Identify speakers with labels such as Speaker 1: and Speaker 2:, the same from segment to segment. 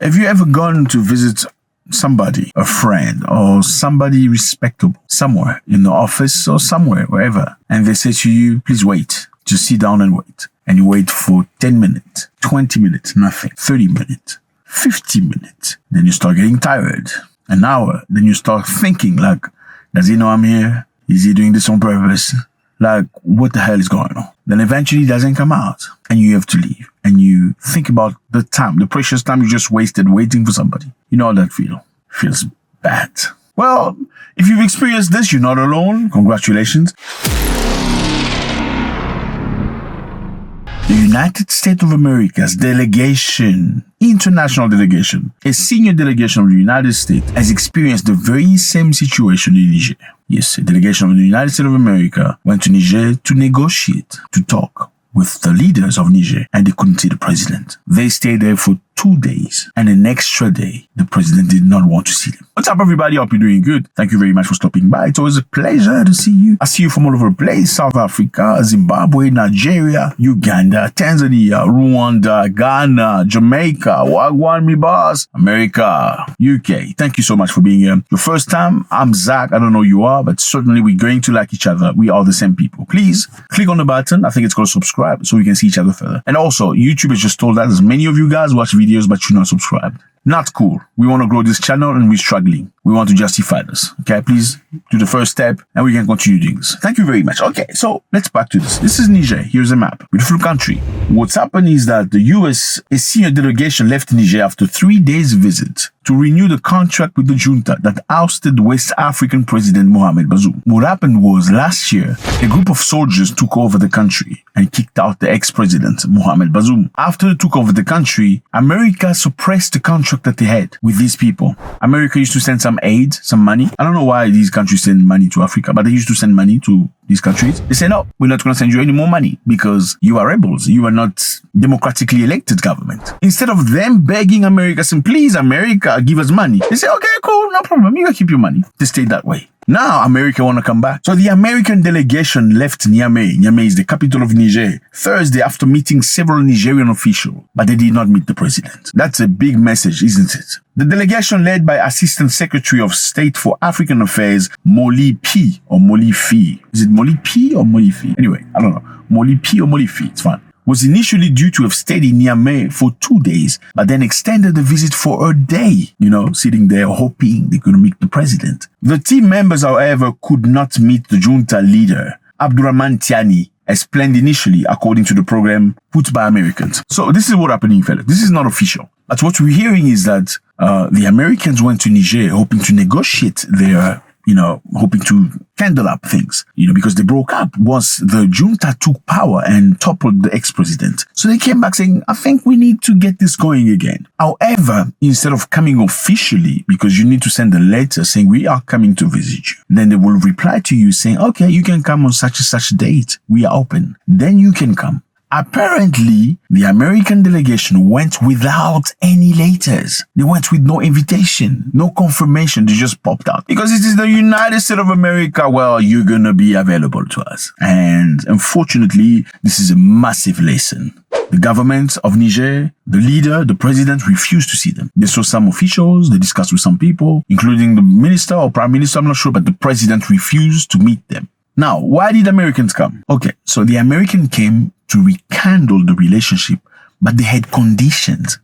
Speaker 1: Have you ever gone to visit somebody, a friend, or somebody respectable somewhere in the office or somewhere, wherever, and they say to you, please wait, just sit down and wait. And you wait for 10 minutes, 20 minutes, nothing, 30 minutes, 50 minutes. Then you start getting tired. An hour. Then you start thinking like, does he know I'm here? Is he doing this on purpose? Like, what the hell is going on? Then eventually it doesn't come out and you have to leave. And you think about the time, the precious time you just wasted waiting for somebody. You know how that feels bad. Well, if you've experienced this, you're not alone. Congratulations. The United States of America's delegation, international delegation, a senior delegation of the United States has experienced the very same situation in Niger. Yes, a delegation of the United States of America went to Niger to negotiate, to talk with the leaders of Niger, and they couldn't see the president. They stayed there for 2 days, and an extra day, the president did not want to see them. What's up, everybody? Hope you're doing good. Thank you very much for stopping by. It's always a pleasure to see you. I see you from all over the place: South Africa, Zimbabwe, Nigeria, Uganda, Tanzania, Rwanda, Ghana, Jamaica, Wagwan, mi boss, America, UK. Thank you so much for being here. Your first time, I'm Zach. I don't know who you are, but certainly we're going to like each other. We are the same people. Please click on the button. I think it's called subscribe, so we can see each other further. And also, YouTube has just told us as many of you guys watch videos, but you're not subscribed. Not cool. We want to grow this channel and we're struggling. We want to justify this. Okay, please do the first step and we can continue doing this. Thank you very much. Okay, so let's back to this. This is Niger. Here's a map. Beautiful country. What's happened is that the US, a senior delegation left Niger after 3 days visit to renew the contract with the junta that ousted West African President Mohamed Bazoum. What happened was last year, a group of soldiers took over the country and kicked out the ex-president Mohamed Bazoum. After they took over the country, America suppressed the contract that they had with these people. America used to send some aid, some money. I don't know why these countries send money to Africa, but they used to send money to these countries. They say, no, we're not going to send you any more money because you are rebels. You are not democratically elected government. Instead of them begging America, saying, please, America, give us money. They say, okay, cool, no problem. You can keep your money. They stay that way. Now America want to come back. So the American delegation left Niamey. Niamey is the capital of Niger, Thursday after meeting several Nigerian officials, but they did not meet the president. That's a big message, isn't it? The delegation led by Assistant Secretary of State for African Affairs, Moli P or Moli Fi. Is it Moli P or Moli Fi? Anyway, I don't know. Moli P or Moli Fi, it's fine. Was initially due to have stayed in Niamey for 2 days, but then extended the visit for a day, sitting there hoping they could meet the president. The team members, however, could not meet the junta leader, Abdurrahman Tiani, as planned initially, according to the program put by Americans. So this is what happening, fellas. This is not official. But what we're hearing is that the Americans went to Niger hoping to negotiate their hoping to candle up things, because they broke up once the junta took power and toppled the ex-president. So they came back saying, I think we need to get this going again. However, instead of coming officially, because you need to send a letter saying we are coming to visit you, then they will reply to you saying, okay, you can come on such and such date. We are open. Then you can come. Apparently, the American delegation went without any letters. They went with no invitation, no confirmation. They just popped out. Because it is the United States of America, well, you're going to be available to us. And unfortunately, this is a massive lesson. The government of Niger, the leader, the president refused to see them. They saw some officials, they discussed with some people, including the minister or prime minister, I'm not sure, but the president refused to meet them. Now, why did Americans come? Okay, so the Americans came to rekindle the relationship, but they had conditions.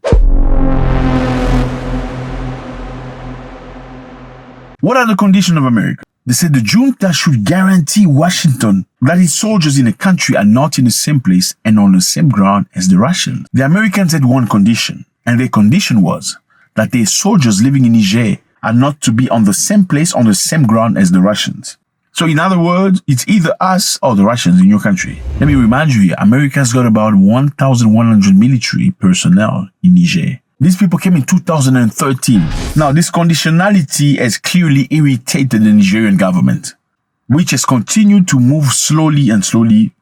Speaker 1: What are the conditions of America? They said the junta should guarantee Washington that its soldiers in the country are not in the same place and on the same ground as the Russians. The Americans had one condition, and their condition was that their soldiers living in Niger are not to be on the same place, on the same ground as the Russians. So in other words, it's either us or the Russians in your country. Let me remind you here, America's got about 1,100 military personnel in Niger. These people came in 2013. Now, this conditionality has clearly irritated the Nigerian government, which has continued to move slowly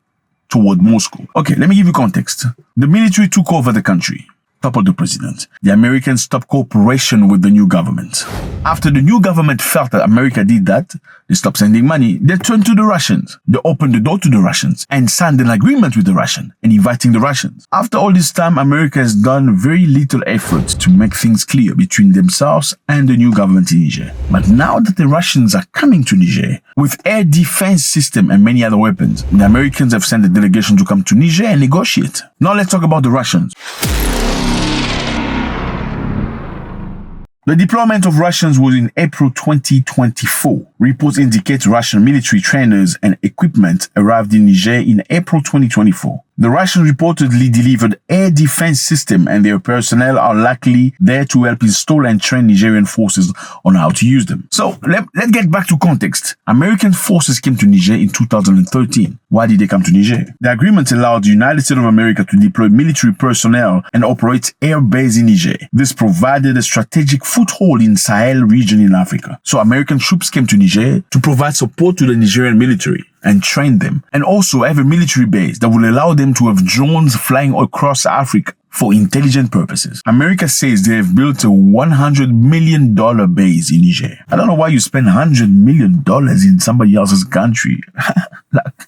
Speaker 1: toward Moscow. Okay, let me give you context. The military took over the country, toppled the president. The Americans stopped cooperation with the new government. After the new government felt that America did that, They stopped sending money. They turned to the Russians. They opened the door to the Russians and signed an agreement with the Russians and inviting the Russians. After all this time, America has done very little effort to make things clear between themselves and the new government in Niger. But now that the Russians are coming to Niger with air defense system and many other weapons, the Americans have sent a delegation to come to Niger and negotiate. Now let's talk about the Russians. The deployment of Russians was in April 2024. Reports indicate Russian military trainers and equipment arrived in Niger in April 2024. The Russians reportedly delivered air defense system and their personnel are likely there to help install and train Nigerian forces on how to use them. So let's get back to context. American forces came to Niger in 2013. Why did they come to Niger? The agreement allowed the United States of America to deploy military personnel and operate air base in Niger. This provided a strategic foothold in Sahel region in Africa. So American troops came to Niger to provide support to the Nigerian military and train them, and also have a military base that will allow them to have drones flying across Africa for intelligent purposes. America says they have built a $100 million base in Niger. I don't know why you spend $100 million in somebody else's country.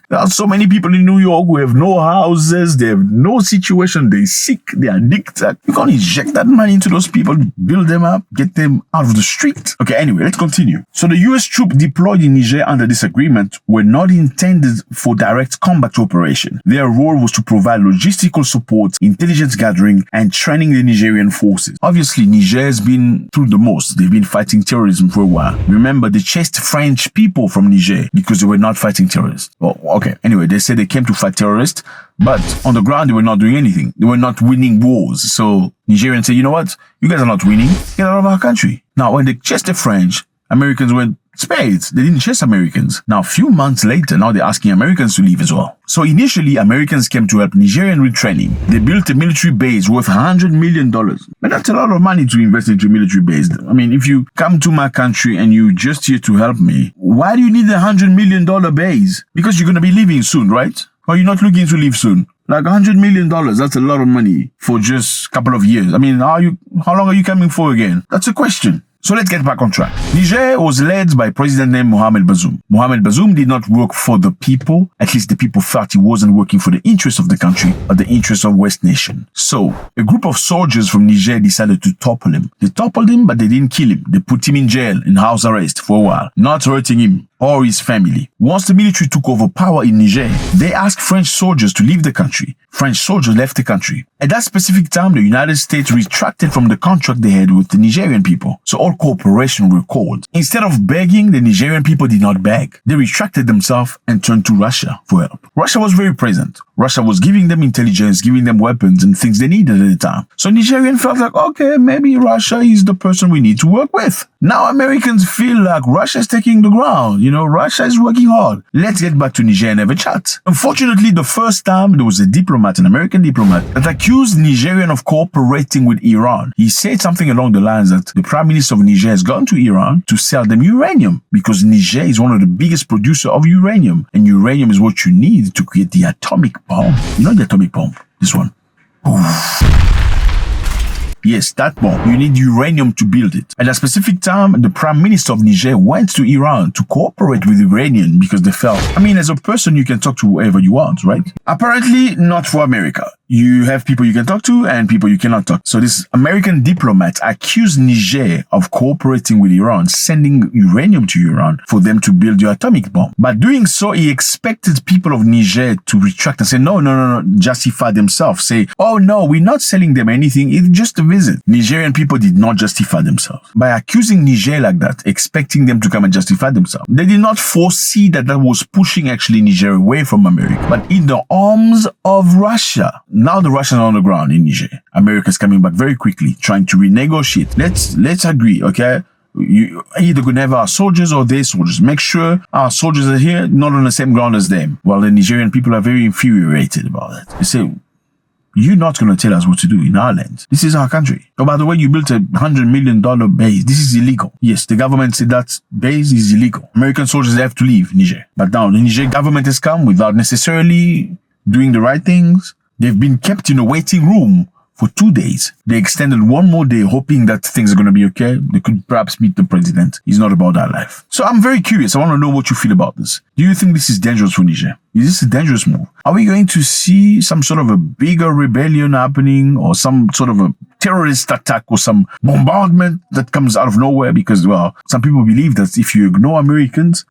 Speaker 1: There are so many people in New York who have no houses, they have no situation, they're sick, they're addicted. You can't inject that money into those people, build them up, get them out of the street. Okay, anyway, let's continue. So the US troops deployed in Niger under this agreement were not intended for direct combat operation. Their role was to provide logistical support, intelligence gathering, and training the Nigerian forces. Obviously, Niger has been through the most. They've been fighting terrorism for a while. Remember, they chased French people from Niger because they were not fighting terrorists. Well, okay. Anyway, they said they came to fight terrorists, but on the ground, they were not doing anything. They were not winning wars. So Nigerians said, you know what? You guys are not winning. Get out of our country. Now, when they chased the French, Americans went spades. They didn't chase Americans. Now, a few months later, now they're asking Americans to leave as well. So initially, Americans came to help Nigerian retraining. They built a military base worth $100 million. But that's a lot of money to invest into a military base. I mean, if you come to my country and you're just here to help me, why do you need a $100 million base? Because you're going to be leaving soon, right? Or you're not looking to leave soon? Like $100 million, that's a lot of money for just a couple of years. I mean, how long are you coming for again? That's a question. So let's get back on track. Niger was led by a president named Mohamed Bazoum. Mohamed Bazoum did not work for the people. At least the people thought he wasn't working for the interests of the country, but the interests of West Nation. So a group of soldiers from Niger decided to topple him. They toppled him, but they didn't kill him. They put him in jail, in house arrest for a while, not hurting him or his family. Once the military took over power in Niger, they asked French soldiers to leave the country. French soldiers left the country. At that specific time, the United States retracted from the contract they had with the Nigerian people. So all cooperation were called. Instead of begging, the Nigerian people did not beg. They retracted themselves and turned to Russia for help. Russia was very present. Russia was giving them intelligence, giving them weapons and things they needed at the time. So Nigerians felt like, okay, maybe Russia is the person we need to work with. Now Americans feel like Russia is taking the ground. You know, Russia is working hard. Let's get back to Niger and have a chat. Unfortunately, the first time there was a diplomat, an American diplomat, that accused Nigerian of cooperating with Iran. He said something along the lines that the Prime Minister of Niger has gone to Iran to sell them uranium because Niger is one of the biggest producers of uranium. And uranium is what you need to create the atomic bomb. You know the atomic bomb? This one. Oof. Yes, that bomb. You need uranium to build it. At a specific time, the Prime Minister of Niger went to Iran to cooperate with Iranian because they felt, I mean, as a person, you can talk to whoever you want, right? Apparently, not for America. You have people you can talk to and people you cannot talk to. So this American diplomat accused Niger of cooperating with Iran, sending uranium to Iran for them to build the atomic bomb. By doing so, he expected people of Niger to retract and say, no, justify themselves. Say, oh no, we're not selling them anything. It's just a visit. Nigerian people did not justify themselves. By accusing Niger like that, expecting them to come and justify themselves, they did not foresee that was pushing actually Niger away from America, but in the arms of Russia. Now the Russians are on the ground in Niger. America's coming back very quickly, trying to renegotiate. Let's agree, okay? You either going to have our soldiers or their soldiers. Make sure our soldiers are here, not on the same ground as them. Well, the Nigerian people are very infuriated about that. They say, you're not going to tell us what to do in our land. This is our country. Oh, by the way, you built a $100 million base. This is illegal. Yes, the government said that base is illegal. American soldiers have to leave Niger. But now the Niger government has come without necessarily doing the right things. They've been kept in a waiting room for 2 days. They extended one more day, hoping that things are going to be okay. They could perhaps meet the president. He's not about that life. So I'm very curious. I want to know what you feel about this. Do you think this is dangerous for Niger? Is this a dangerous move? Are we going to see some sort of a bigger rebellion happening, or some sort of a terrorist attack, or some bombardment that comes out of nowhere? Because, well, some people believe that if you ignore Americans,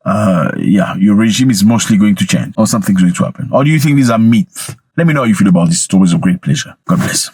Speaker 1: your regime is mostly going to change, or something's going to happen. Or do you think these are myths? Let me know how you feel about this. It's always a great pleasure. God bless.